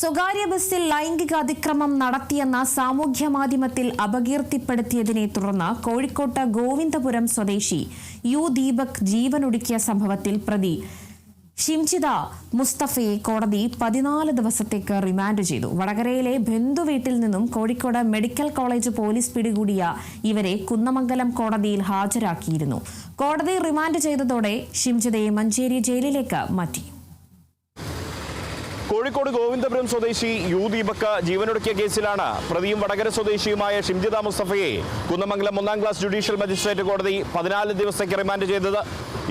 സ്വകാര്യ ബസ്സിൽ ലൈംഗിക അതിക്രമം നടത്തിയെന്ന സാമൂഹ്യ മാധ്യമത്തിൽ അപകീർത്തിപ്പെടുത്തിയതിനെ തുടർന്ന് കോഴിക്കോട്ട് ഗോവിന്ദപുരം സ്വദേശി യു ദീപക് ജീവനൊടുക്കിയ സംഭവത്തിൽ പ്രതി ഷിംജിത മുസ്തഫയെ കോടതി 14 ദിവസത്തേക്ക് റിമാൻഡ് ചെയ്തു. വടകരയിലെ ബന്ധുവീട്ടിൽ നിന്നും കോഴിക്കോട് മെഡിക്കൽ കോളേജ് പോലീസ് പിടികൂടിയ ഇവരെ കുന്നമംഗലം കോടതിയിൽ ഹാജരാക്കിയിരുന്നു. കോടതി റിമാൻഡ് ചെയ്തതോടെ ഷിംജിതയെ മഞ്ചേരി ജയിലിലേക്ക് മാറ്റി. കോഴിക്കോട് ഗോവിന്ദപുരം സ്വദേശി യു ദീപക് ജീവനൊടുക്കിയ കേസിലാണ് പ്രതിയും വടകര സ്വദേശിയുമായ ഷിംജിത മുസ്തഫയെ കുന്നമംഗലം 1-ാം ക്ലാസ് ജുഡീഷ്യൽ മജിസ്ട്രേറ്റ് കോടതി 14 ദിവസത്തേക്ക് റിമാൻഡ് ചെയ്തത്.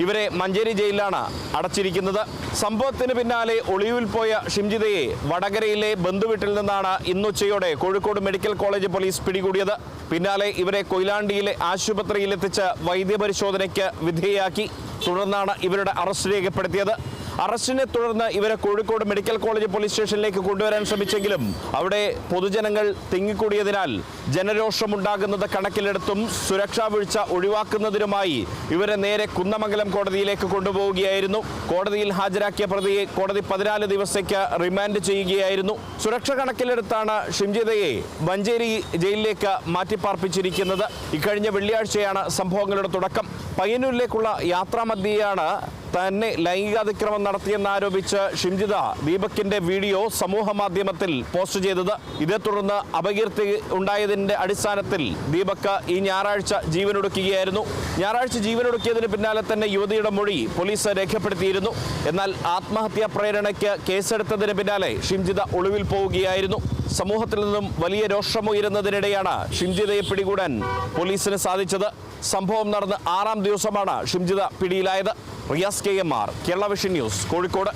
ഇവരെ മഞ്ചേരി ജയിലിലാണ് അടച്ചിരിക്കുന്നത്. സംഭവത്തിന് പിന്നാലെ ഒളിവിൽ പോയ ഷിംജിതയെ വടകരയിലെ ബന്ധുവീട്ടിൽ നിന്നാണ് ഇന്നുച്ചയോടെ കോഴിക്കോട് മെഡിക്കൽ കോളേജ് പോലീസ് പിടികൂടിയത്. പിന്നാലെ ഇവരെ കൊയിലാണ്ടിയിലെ ആശുപത്രിയിലെത്തിച്ച് വൈദ്യപരിശോധനയ്ക്ക് വിധേയയാക്കി. തുടർന്നാണ് ഇവരുടെ അറസ്റ്റ് രേഖപ്പെടുത്തിയത്. അറസ്റ്റിനെ തുടർന്ന് ഇവരെ കോഴിക്കോട് മെഡിക്കൽ കോളേജ് പോലീസ് സ്റ്റേഷനിലേക്ക് കൊണ്ടുവരാൻ ശ്രമിച്ചെങ്കിലും അവിടെ പൊതുജനങ്ങൾ തിങ്ങിക്കൂടിയതിനാൽ ജനരോഷമുണ്ടാകുന്നത് കണക്കിലെടുത്തും സുരക്ഷാ വീഴ്ച ഒഴിവാക്കുന്നതിനുമായി ഇവരെ നേരെ കുന്നമംഗലം കോടതിയിലേക്ക് കൊണ്ടുപോവുകയായിരുന്നു. കോടതിയിൽ ഹാജരാക്കിയ പ്രതിയെ കോടതി 14 ദിവസത്തേക്ക് റിമാൻഡ് ചെയ്യുകയായിരുന്നു. സുരക്ഷ കണക്കിലെടുത്താണ് ഷിംജിതയെ മഞ്ചേരി ജയിലിലേക്ക് മാറ്റിപ്പാർപ്പിച്ചിരിക്കുന്നത്. ഇക്കഴിഞ്ഞ വെള്ളിയാഴ്ചയാണ് സംഭവങ്ങളുടെ തുടക്കം. പയ്യന്നൂരിലേക്കുള്ള യാത്രാമധ്യേയാണ് തന്നെ ലൈംഗികാതിക്രമം നടത്തിയെന്നാരോപിച്ച് ഷിംജിത ദീപകിന്റെ വീഡിയോ സമൂഹ മാധ്യമത്തിൽ പോസ്റ്റ് ചെയ്തത്. ഇതേ തുടർന്ന് അപകീർത്തി ഉണ്ടായതിന്റെ അടിസ്ഥാനത്തിൽ ദീപക് ഈ ഞായറാഴ്ച ജീവനൊടുക്കുകയായിരുന്നു. ഞായറാഴ്ച ജീവനൊടുക്കിയതിന് പിന്നാലെ തന്നെ യുവതിയുടെ മൊഴി പോലീസ് രേഖപ്പെടുത്തിയിരുന്നു. എന്നാൽ ആത്മഹത്യാ പ്രേരണയ്ക്ക് കേസെടുത്തതിന് പിന്നാലെ ഷിംജിത ഒളിവിൽ പോവുകയായിരുന്നു. സമൂഹത്തിൽ നിന്നും വലിയ രോഷമുയരുന്നതിനിടെയാണ് ഷിംജിതയെ പിടികൂടാൻ പോലീസിന് സാധിച്ചത്. സംഭവം നടന്ന് 6-ാം ദിവസമാണ് ഷിംജിത പിടിയിലായത്. Riyas KMR, Kerala vision news, Kozhikode.